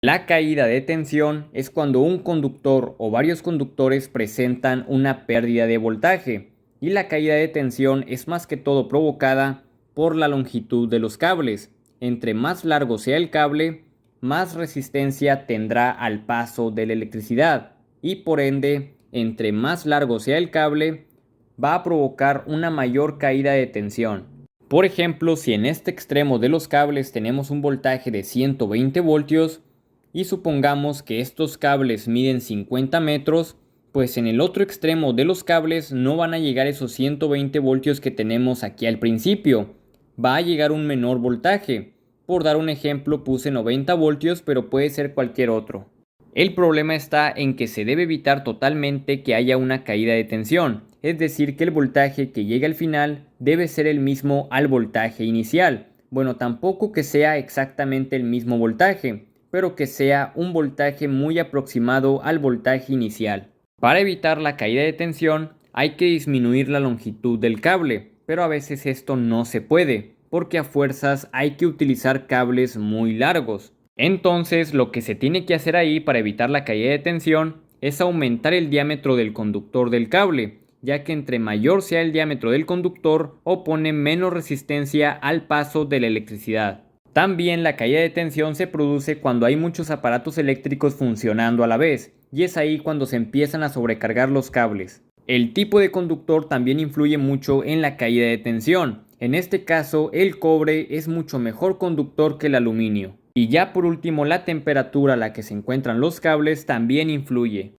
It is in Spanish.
La caída de tensión es cuando un conductor o varios conductores presentan una pérdida de voltaje, y la caída de tensión es más que todo provocada por la longitud de los cables. Entre más largo sea el cable, más resistencia tendrá al paso de la electricidad, y por ende, entre más largo sea el cable, va a provocar una mayor caída de tensión. Por ejemplo, si en este extremo de los cables tenemos un voltaje de 120 voltios, y supongamos que estos cables miden 50 metros, pues en el otro extremo de los cables no van a llegar esos 120 voltios que tenemos aquí al principio, va a llegar un menor voltaje. Por dar un ejemplo puse 90 voltios, pero puede ser cualquier otro. El problema está en que se debe evitar totalmente que haya una caída de tensión, es decir, que el voltaje que llegue al final debe ser el mismo al voltaje inicial. Bueno, tampoco que sea exactamente el mismo voltaje, pero que sea un voltaje muy aproximado al voltaje inicial. Para evitar la caída de tensión, hay que disminuir la longitud del cable, pero a veces esto no se puede, porque a fuerzas hay que utilizar cables muy largos. Entonces, lo que se tiene que hacer ahí para evitar la caída de tensión es aumentar el diámetro del conductor del cable, ya que entre mayor sea el diámetro del conductor, opone menos resistencia al paso de la electricidad. También la caída de tensión se produce cuando hay muchos aparatos eléctricos funcionando a la vez, y es ahí cuando se empiezan a sobrecargar los cables. El tipo de conductor también influye mucho en la caída de tensión. En este caso, el cobre es mucho mejor conductor que el aluminio. Y ya por último, la temperatura a la que se encuentran los cables también influye.